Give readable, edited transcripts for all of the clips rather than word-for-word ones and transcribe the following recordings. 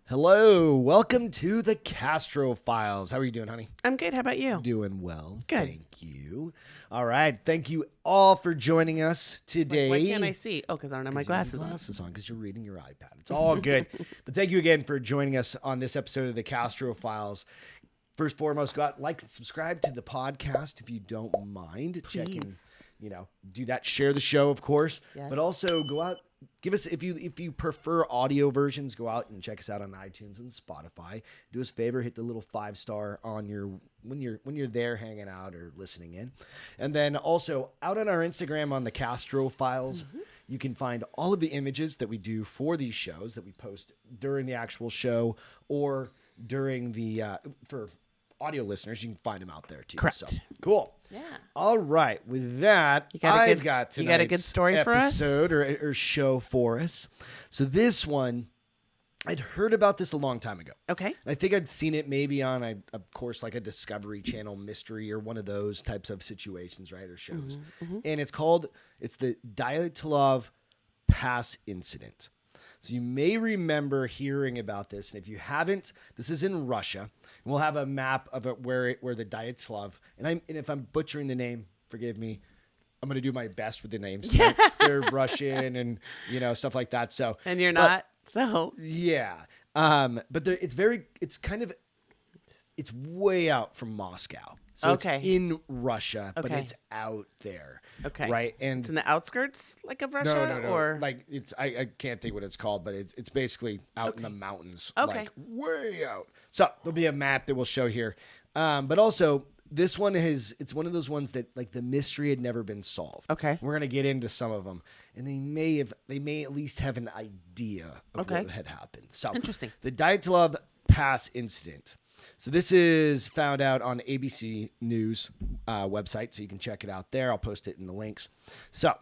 Hello, welcome to the Castro Files. How are you doing, honey? I'm good. How about you? Doing well. Good. Thank you. All right. Thank you all for joining us today. Why can't I see? Oh, because I don't have my glasses on. Because you're reading your iPad. It's all good. But thank you again for joining us on this episode of the Castro Files. First and foremost, like and subscribe to the podcast if you don't mind. Please. Check and, do that. Share the show, of course. Yes. But also go out. Give us if you prefer audio versions, go out and check us out on iTunes and Spotify. Do us a favor, hit the little 5-star on your when you're there hanging out or listening in. And then also out on our Instagram on the Castro Files, you can find all of the images that we do for these shows that we post during the actual show or during the for audio listeners, you can find them out there too. Correct. So, cool. Yeah. All right. With that, You got a good story for us? Episode or show for us. So this one, I'd heard about this a long time ago. Okay. I think I'd seen it maybe on of course, like a Discovery Channel mystery or one of those types of situations, right? Or shows. And it's the Dyatlov Pass Incident. So you may remember hearing about this, and if you haven't, this is in Russia. And we'll have a map of it where the Dyatlov, and if I'm butchering the name, forgive me. I'm gonna do my best with the names. Yeah. They're Russian and stuff like that. So and you're not. So yeah. But it's way out from Moscow. So okay. It's in Russia, but Okay. it's out there. Okay. Right. And it's in the outskirts, like of Russia, No. or Like I can't think what it's called, but it's basically out in the mountains. Okay. Like way out. So there'll be a map that we'll show here. But also this one it's one of those ones that like the mystery had never been solved. Okay. We're gonna get into some of them, and they may at least have an idea of what had happened. So Interesting. The Dyatlov Pass Incident. So this is found out on ABC News website, so you can check it out there. I'll post it in the links. So,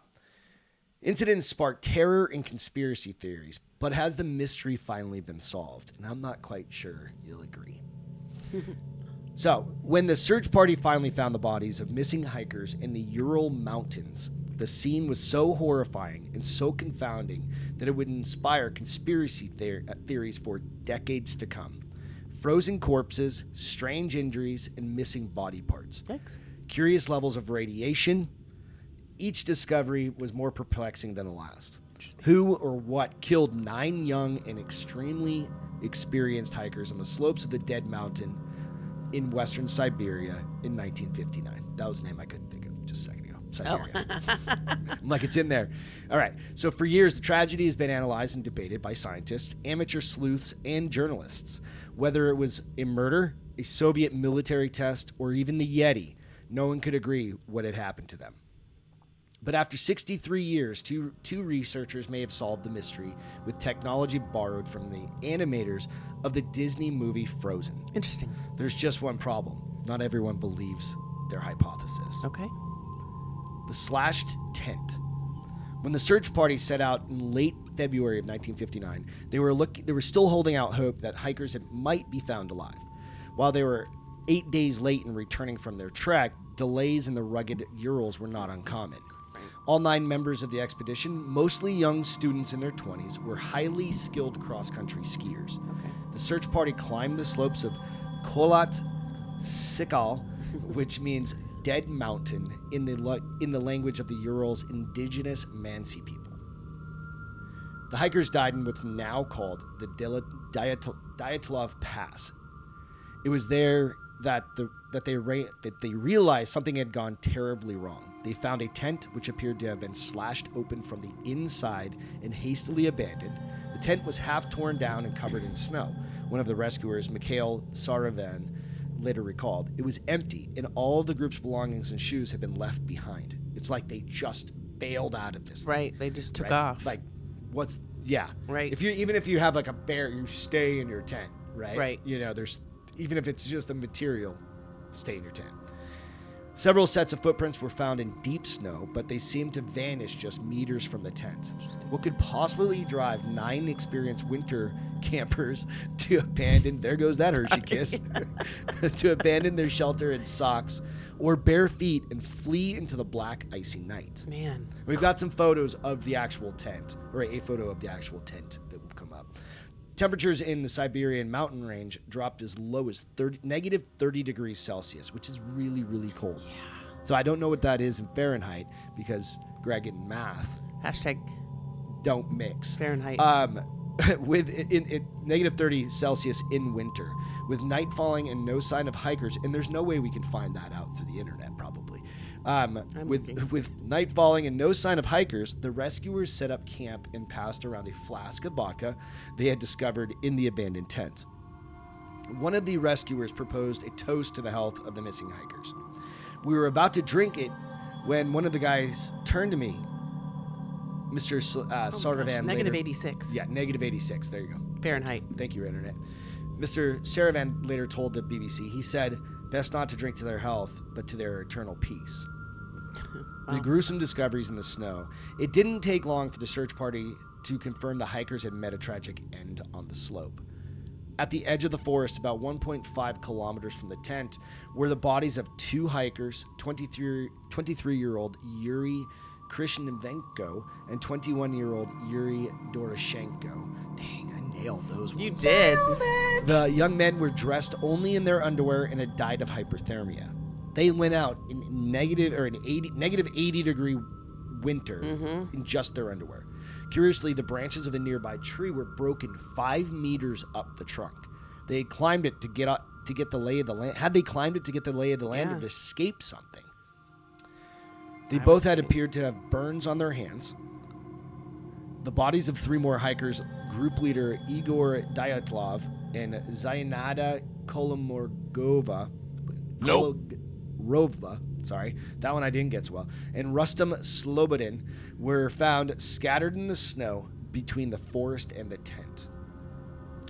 incidents sparked terror and conspiracy theories, but has the mystery finally been solved? And I'm not quite sure you'll agree. So, when the search party finally found the bodies of missing hikers in the Ural Mountains, the scene was so horrifying and so confounding that it would inspire conspiracy theories for decades to come. Frozen corpses, strange injuries, and missing body parts. Yikes. Curious levels of radiation. Each discovery was more perplexing than the last. Who or what killed 9 young and extremely experienced hikers on the slopes of the Dead Mountain in western Siberia in 1959? That was a name I couldn't think of just a second ago. Siberia. I'm like, it's in there. All right. So for years, the tragedy has been analyzed and debated by scientists, amateur sleuths, and journalists. Whether it was a murder, a Soviet military test, or even the Yeti, no one could agree what had happened to them. But after 63 years, two researchers may have solved the mystery with technology borrowed from the animators of the Disney movie Frozen. Interesting. There's just one problem. Not everyone believes their hypothesis. Okay. The slashed tent. When the search party set out in late February of 1959, they were still holding out hope that hikers might be found alive. While they were 8 days late in returning from their trek, delays in the rugged Urals were not uncommon. All 9 members of the expedition, mostly young students in their 20s, were highly skilled cross-country skiers. Okay. The search party climbed the slopes of Kholat Syakhl, which means Dead Mountain in the language of the Urals indigenous Mansi people. The hikers died in what's now called the Dyatlov Pass. It was there that they realized something had gone terribly wrong. They found a tent which appeared to have been slashed open from the inside and hastily abandoned. The tent was half torn down and covered in snow. One of the rescuers, Mikhail Saravan, later recalled, it was empty and all of the group's belongings and shoes had been left behind. It's like they just bailed out of this thing. Right. They just took off. Like, Right. Even if you have like a bear, you stay in your tent, right? Right. There's even if it's just a material, stay in your tent. Several sets of footprints were found in deep snow, but they seemed to vanish just meters from the tent. What could possibly drive 9 experienced winter campers to abandon, there goes that Hershey kiss, to abandon their shelter in socks or bare feet and flee into the black, icy night? Man. We've got some photos of the actual tent, or a photo of the actual tent that will come up. Temperatures in the Siberian mountain range dropped as low as negative 30 degrees Celsius, which is really, really cold. Yeah. So I don't know what that is in Fahrenheit because Greg in math Hashtag don't mix. Fahrenheit. With in negative 30 Celsius in winter, with night falling and no sign of hikers, and there's no way we can find that out through the internet probably. With night falling and no sign of hikers, the rescuers set up camp and passed around a flask of vodka they had discovered in the abandoned tent. One of the rescuers proposed a toast to the health of the missing hikers. We were about to drink it when one of the guys turned to me. Mr. Saravan Negative later, 86. Yeah, negative 86. There you go. Fahrenheit. Thank you, Internet. Mr. Saravan later told the BBC, he said, best not to drink to their health, but to their eternal peace. The gruesome discoveries in the snow. It didn't take long for the search party to confirm the hikers had met a tragic end on the slope. At the edge of the forest, about 1.5 kilometers from the tent, were the bodies of two hikers, 23-year-old Yuri Krishnevenko and 21-year-old Yuri Doroshenko. Dang, I nailed those ones. You did. The young men were dressed only in their underwear and had died of hypothermia. They went out in negative 80 degree winter in just their underwear. Curiously, the branches of a nearby tree were broken 5 meters up the trunk. They had climbed it to get the lay of the land. Had they climbed it to get the lay of the land or to escape something? They both had appeared to have burns on their hands. The bodies of 3 more hikers, group leader Igor Dyatlov and Zainada Kolomorgova. Rovba, sorry, that one I didn't get so well, and Rustam Slobodin were found scattered in the snow between the forest and the tent.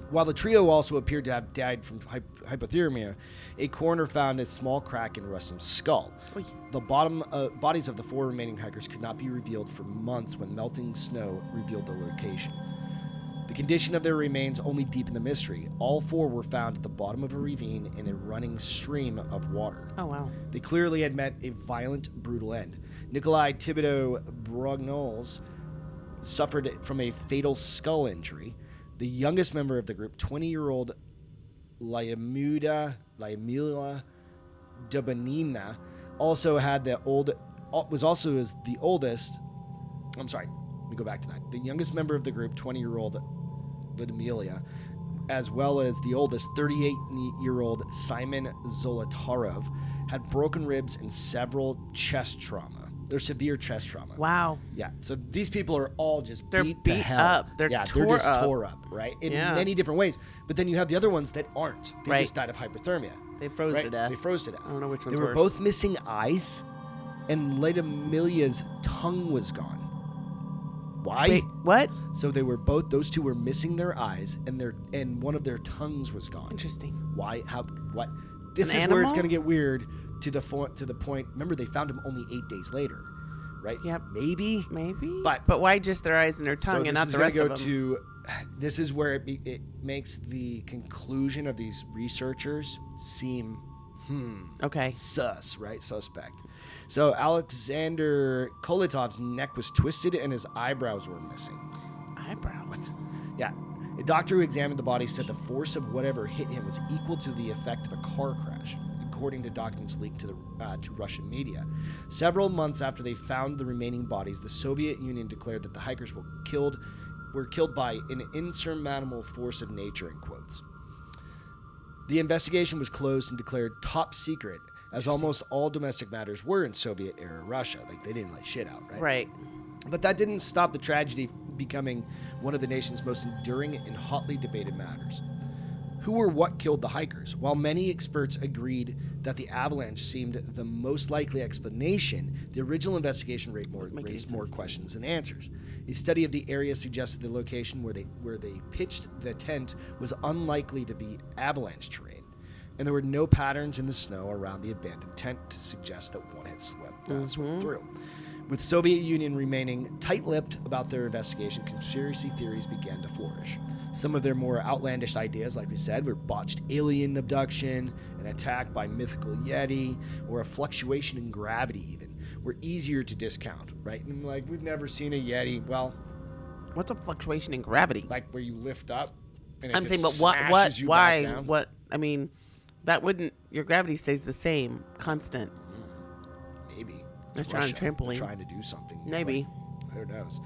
While the trio also appeared to have died from hypothermia, a coroner found a small crack in Rustam's skull. The bodies of the 4 remaining hikers could not be revealed for months when melting snow revealed the location. The condition of their remains only deepened the mystery. All 4 were found at the bottom of a ravine in a running stream of water. Oh, wow. They clearly had met a violent, brutal end. Nikolai Thibodeau Brognols suffered from a fatal skull injury. The youngest member of the group, 20-year-old Lyamila Dubanina, was also the oldest. I'm sorry. Let me go back to that. The youngest member of the group, 20-year-old Lyudmila, as well as the oldest, 38-year-old Simon Zolotarov, had broken ribs and several chest trauma. They're severe chest trauma. Wow. Yeah. So these people are all just beat to beat hell. up. They're tore up, right? In many different ways. But then you have the other ones that aren't. They just died of hypothermia. They froze to death. They froze to death. I don't know which one's They were worse. both missing eyes, and Lyudmila's tongue was gone. Why? Wait, what? So those two were missing their eyes, and one of their tongues was gone. Interesting. Why? How? What? This An is where it's animal? going to get weird to the point. Remember, they found him only 8 days later, right? Yep. Maybe. But why just their eyes and their tongue and not the rest of them? This is where it makes the conclusion of these researchers seem Okay. sus, right? Suspect. So Alexander Kolitov's neck was twisted and his eyebrows were missing. Eyebrows. Yeah. A doctor who examined the body said the force of whatever hit him was equal to the effect of a car crash, according to documents leaked to Russian media. Several months after they found the remaining bodies, the Soviet Union declared that the hikers were killed by an insurmountable force of nature, in quotes. The investigation was closed and declared top secret, as almost all domestic matters were in Soviet-era Russia. Like, they didn't let shit out, right? Right. But that didn't stop the tragedy becoming one of the nation's most enduring and hotly debated matters. Who or what killed the hikers? While many experts agreed that the avalanche seemed the most likely explanation, the original investigation raised more questions than answers. A study of the area suggested the location where they pitched the tent was unlikely to be avalanche terrain, and there were no patterns in the snow around the abandoned tent to suggest that one had swept through. With Soviet Union remaining tight-lipped about their investigation, conspiracy theories began to flourish. Some of their more outlandish ideas, like we said, were botched alien abduction, an attack by mythical Yeti, or a fluctuation in gravity even, were easier to discount, right? And like, we've never seen a Yeti. Well, What's a fluctuation in gravity? like where you lift up And it I'm just saying, but smashes you back down. what? I mean, that wouldn't. Your gravity stays the same, constant. Maybe. Let's try on a trampoline. They're trying to do something. Maybe. Who knows?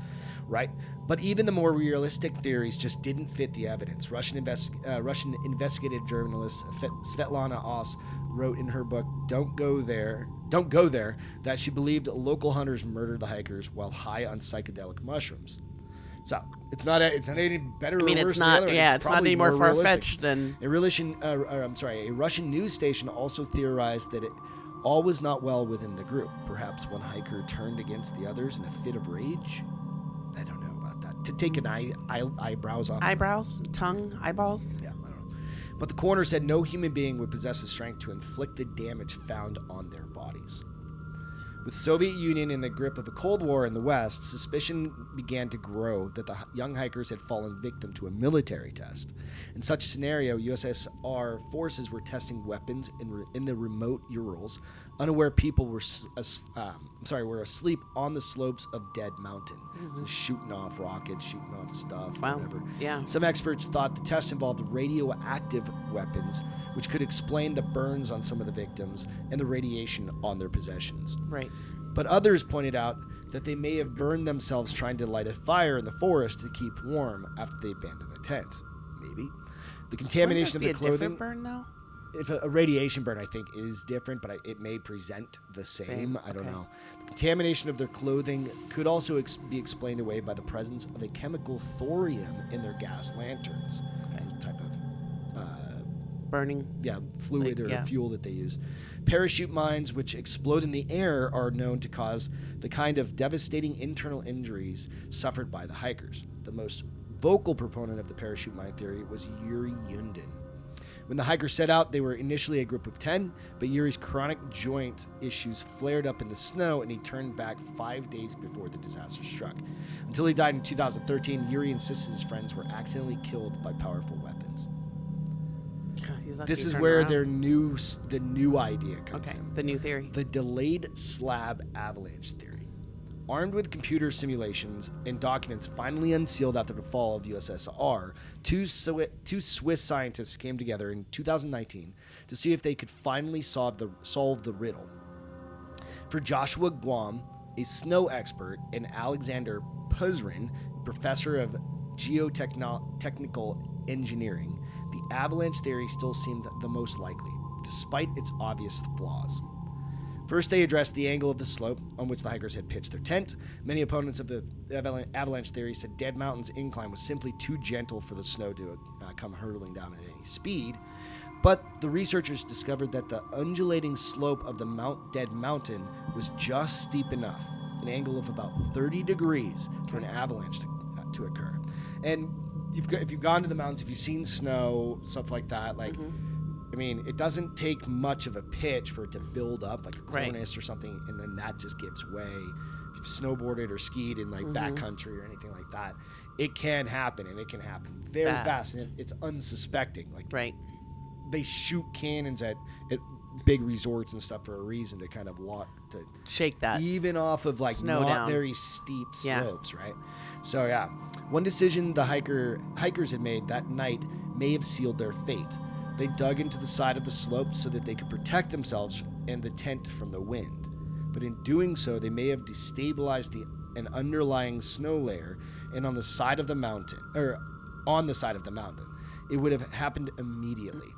Right? But even the more realistic theories just didn't fit the evidence. Russian investigative journalist Svetlana Oss wrote in her book Don't Go There, that she believed local hunters murdered the hikers while high on psychedelic mushrooms. So it's not any better or worse it's than not. the other. Yeah, it's not any more realistic. far-fetched than A Russian news station also theorized that all was not well within the group. Perhaps one hiker turned against the others in a fit of rage. I don't know about that. To take an eyebrows off. eyebrows, tongue, eyeballs. Yeah, I don't know. But the coroner said no human being would possess the strength to inflict the damage found on their bodies. With Soviet Union in the grip of a Cold War in the West, suspicion began to grow that the young hikers had fallen victim to a military test. In such scenario, USSR forces were testing weapons in the remote Urals. Unaware people were asleep on the slopes of Dead Mountain, so shooting off rockets, shooting off stuff, whatever. Yeah. Some experts thought the test involved radioactive weapons, which could explain the burns on some of the victims and the radiation on their possessions. Right. But others pointed out that they may have burned themselves trying to light a fire in the forest to keep warm after they abandoned the tent. Maybe. The contamination of the clothing. A different burn, though? If a radiation burn, I think, is different, but it may present the same. I don't know. The contamination of their clothing could also be explained away by the presence of a chemical thorium in their gas lanterns. Okay. It's a type of burning. Yeah, fluid or fuel that they use. Parachute mines, which explode in the air, are known to cause the kind of devastating internal injuries suffered by the hikers. The most vocal proponent of the parachute mine theory was Yuri Yundin. When the hikers set out, they were initially a group of 10, but Yuri's chronic joint issues flared up in the snow, and he turned back 5 days before the disaster struck. Until he died in 2013, Yuri insisted his friends were accidentally killed by powerful weapons. This is where the new idea comes in. The new theory. The delayed slab avalanche theory. Armed with computer simulations and documents finally unsealed after the fall of USSR, two Swiss scientists came together in 2019 to see if they could finally solve the riddle. For Joshua Guam, a snow expert, and Alexander Puzrin, professor of geotechnical engineering, the avalanche theory still seemed the most likely, despite its obvious flaws. First, they addressed the angle of the slope on which the hikers had pitched their tent. Many opponents of the avalanche theory said Dead Mountain's incline was simply too gentle for the snow to come hurtling down at any speed. But the researchers discovered that the undulating slope of the Dead Mountain was just steep enough, an angle of about 30 degrees for an avalanche to occur. And if you've gone to the mountains, if you've seen snow, stuff like that, I mean, it doesn't take much of a pitch for it to build up, like a cornice or something, and then that just gives way. If you've snowboarded or skied in backcountry or anything like that, it can happen, and it can happen very fast. And it's unsuspecting. They shoot cannons at big resorts and stuff for a reason to kind of to shake that, even off of snow not down. Very steep slopes, right? So one decision the hikers had made that night may have sealed their fate. They dug into the side of the slope so that they could protect themselves and the tent from the wind. But in doing so, they may have destabilized an underlying snow layer on the side of the mountain. It would have happened immediately.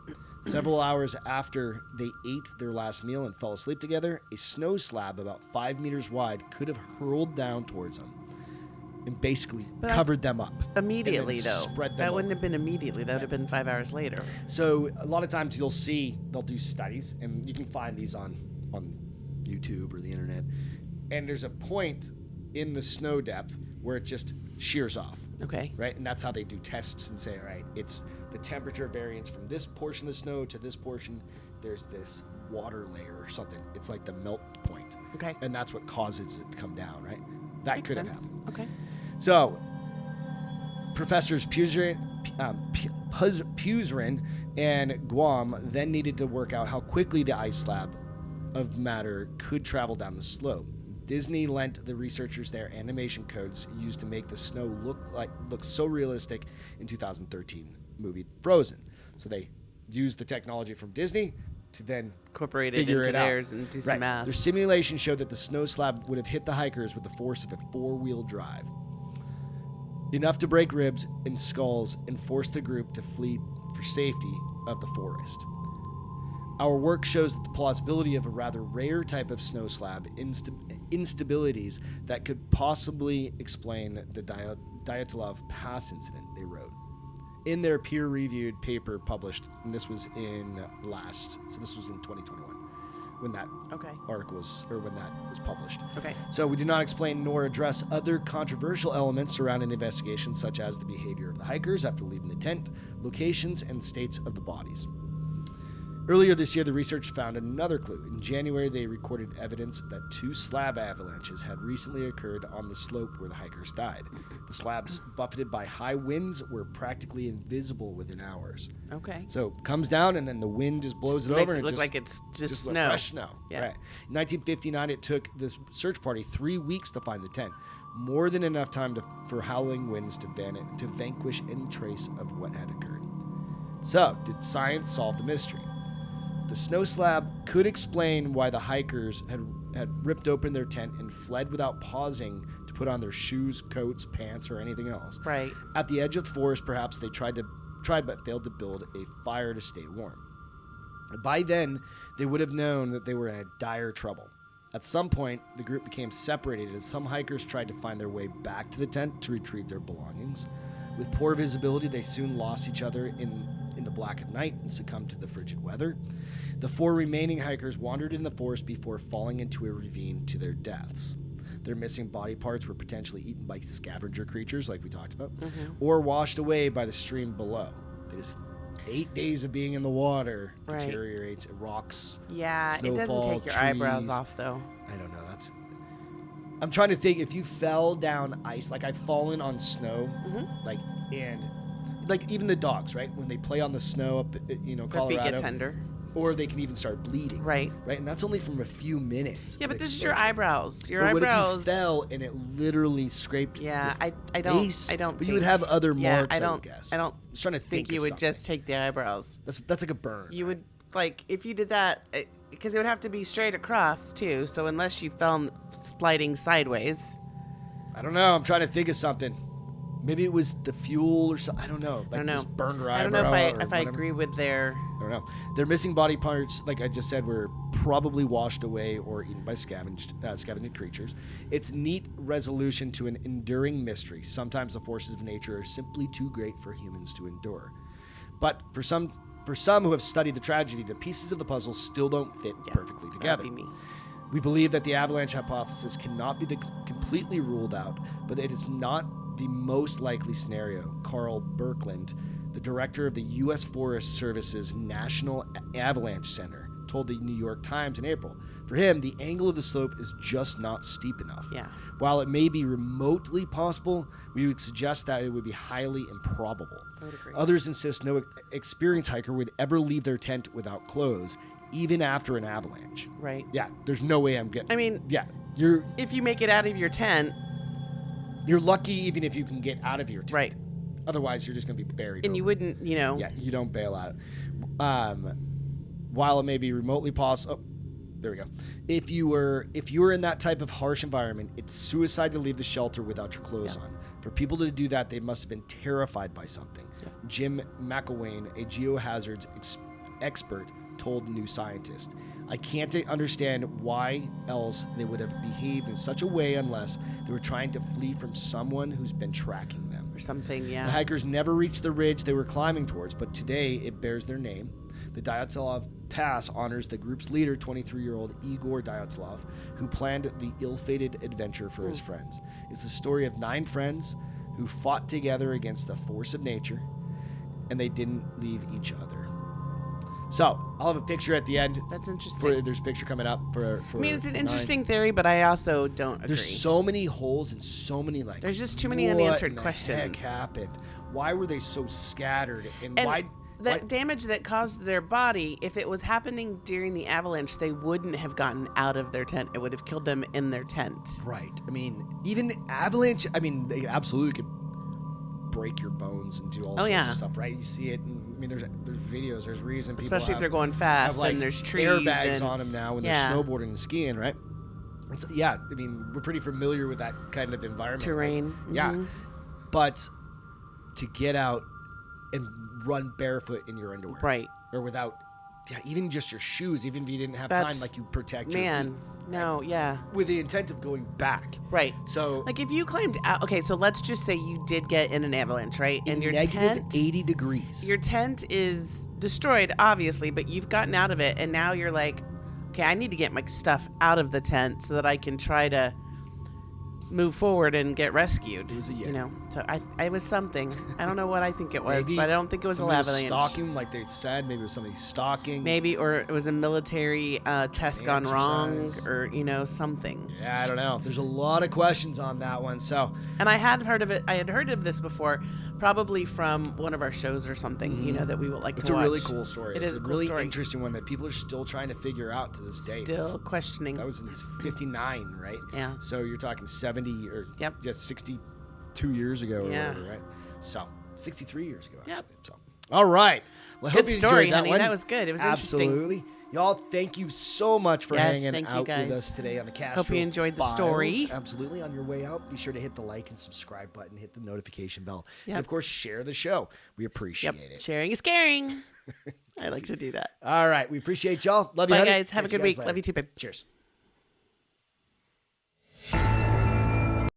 Several hours after they ate their last meal and fell asleep together, a snow slab about 5 meters wide could have hurled down towards them and basically covered them up. Immediately, though. Spread them that wouldn't have been immediately. That would have been 5 hours later. So a lot of times they'll do studies, and you can find these on YouTube or the internet, and there's a point in the snow depth where it just shears off. Okay. Right? And that's how they do tests and say, all right, it's the temperature variance from this portion of the snow to this portion. There's this water layer or something. It's like the melt point. Okay. And that's what causes it to come down, right? That Makes could have sense. happened. Okay. So, Professors Puzrin and Guam then needed to work out how quickly the ice slab of matter could travel down the slope. Disney lent the researchers their animation codes used to make the snow look so realistic in 2013 movie Frozen. So they used the technology from Disney to then Incorporate it figure into it out. theirs and do some math. Their simulation showed that the snow slab would have hit the hikers with the force of a 4-wheel drive. Enough to break ribs and skulls and force the group to flee for safety of the forest. Our work shows that the plausibility of a rather rare type of snow slab instabilities that could possibly explain the Dyatlov Pass Incident, they wrote. In their peer-reviewed paper published, and this was in 2021, when that article was, or when that was published. Okay. So we do not explain nor address other controversial elements surrounding the investigation, such as the behavior of the hikers after leaving the tent, locations, and states of the bodies. Earlier this year, the research found another clue. In January, they recorded evidence that 2 slab avalanches had recently occurred on the slope where the hikers died. The slabs, buffeted by high winds, were practically invisible within hours. Okay. So it comes down, and then the wind just blows it Makes over. it And look just, like it's just just snow. fresh snow. Yeah. Right. In 1959, it took this search party 3 weeks to find the tent. More than enough time for howling winds to vanquish any trace of what had occurred. So, did science solve the mystery? The snow slab could explain why the hikers had ripped open their tent and fled without pausing to put on their shoes, coats, pants, or anything else. Right. At the edge of the forest, perhaps they tried but failed to build a fire to stay warm. By then, they would have known that they were in dire trouble. At some point, the group became separated as some hikers tried to find their way back to the tent to retrieve their belongings. With poor visibility, they soon lost each other in the black of night and succumbed to the frigid weather. The 4 remaining hikers wandered in the forest before falling into a ravine to their deaths. Their missing body parts were potentially eaten by scavenger creatures, like we talked about, or washed away by the stream below. They just 8 days of being in the water deteriorates, it rocks. Yeah, it snowfall, doesn't take your trees. eyebrows off, though. I don't know. I'm trying to think, if you fell down ice, like I've fallen on snow, like even the dogs, right? When they play on the snow up, Colorado, Their feet get tender. or they can even start bleeding. Right. And that's only from a few minutes. Yeah, of but this is your exposure. eyebrows. Your But eyebrows. What if you fell and it literally scraped? Yeah, your I don't. face? I don't. But think, you would have other yeah, marks. I I would don't. guess. I don't. I'm just trying to think you of would something. just take the eyebrows. That's like a burn. You would if you did that because it would have to be straight across too. So unless you fell sliding sideways. I don't know. I'm trying to think of something. Maybe it was the fuel or something. I don't know. I don't know. Just burned her I don't eyebrow. know or if I whatever. agree with their. I don't know. Their missing body parts, like I just said, were probably washed away or eaten by scavenging creatures. It's neat resolution to an enduring mystery. Sometimes the forces of nature are simply too great for humans to endure. But for some who have studied the tragedy, the pieces of the puzzle still don't fit perfectly together. That'd be me. We believe that the avalanche hypothesis cannot be completely ruled out, but it is not the most likely scenario. Carl Birkland, the director of the U.S. Forest Service's National Avalanche Center, told the New York Times in April. For him, the angle of the slope is just not steep enough. Yeah. While it may be remotely possible, we would suggest that it would be highly improbable. I would agree. Others insist no experienced hiker would ever leave their tent without clothes, even after an avalanche. Right. Yeah, there's no way I'm getting. I mean, yeah, if you make it out of your tent, you're lucky even if you can get out of your tent. right? Otherwise, you're just going to be buried. And you wouldn't, Yeah, you don't bail out. While it may be remotely possible. Oh, there we go. If you were in that type of harsh environment, it's suicide to leave the shelter without your clothes on. For people to do that, they must have been terrified by something. Yeah. Jim McElwain, a geohazards expert, told New Scientist. I can't understand why else they would have behaved in such a way unless they were trying to flee from someone who's been tracking them. Or something, yeah. The hikers never reached the ridge they were climbing towards, but today it bears their name. The Dyatlov Pass honors the group's leader, 23-year-old Igor Dyatlov, who planned the ill-fated adventure for his friends. It's the story of 9 friends who fought together against the force of nature, and they didn't leave each other. So, I'll have a picture at the end. That's interesting. There's a picture coming up for I mean, it's an 9. interesting theory, but I also don't agree. There's so many holes and so many There's just too many unanswered what questions. What the heck happened? Why were they so scattered? And why... That damage that caused their body, if it was happening during the avalanche, they wouldn't have gotten out of their tent. It would have killed them in their tent. Right. I mean, even avalanche, they absolutely could break your bones and do all Oh, sorts yeah. of stuff, right? You see it. And, I mean, there's videos. There's reason people Especially if have, they're going fast like, and there's trees airbags and on them now when yeah. they're snowboarding and skiing, right? And so, yeah, I mean, we're pretty familiar with that kind of environment. terrain. Like, yeah, but to get out and run barefoot in your underwear, Right. or without, yeah, even just your shoes, even if you didn't have That's- time, like you protect your Man, feet, no, yeah. with the intent of going back. Right. So, Like if you climbed out, okay, so let's just say you did get in an avalanche, right? And your negative tent, 80 degrees. your tent is destroyed, obviously, but you've gotten out of it, and now you're like, okay, I need to get my stuff out of the tent so that I can try to move forward and get rescued. It was a Yeti. You know, so I was something. I don't know what I think it was, Maybe but I don't think it was a somebody was avalanche. stalking, like they said. Maybe it was somebody stalking. Maybe, or it was a military test gone wrong, Exercise. or something. Yeah, I don't know. There's a lot of questions on that one. So, And I had heard of it. I had heard of this before, probably from one of our shows or something. That we would like it's to a watch. really cool story. It It's is a a cool really story. interesting one that people are still trying to figure out to this day. Still questioning. That was in 59, right? Yeah. So you're talking 70 or Yep. just 62 years ago or Yeah. whatever, right? So 63 years ago. Actually. Yep. So, all right. Well, I Good hope you story, enjoyed that honey. one. That was good. It was interesting. Absolutely. Y'all, thank you so much for Yes, hanging thank you, out with guys. us today on the Castro Hope you enjoyed the Files. story. Absolutely. On your way out, be sure to hit the like and subscribe button, hit the notification bell, Yep. and of course, share the show. We appreciate Yep. it. Sharing is caring. I like to do that. All right. We appreciate y'all. Love you, Bye, honey. guys. Have a Catch you good guys week. later. Love you too, babe. Cheers.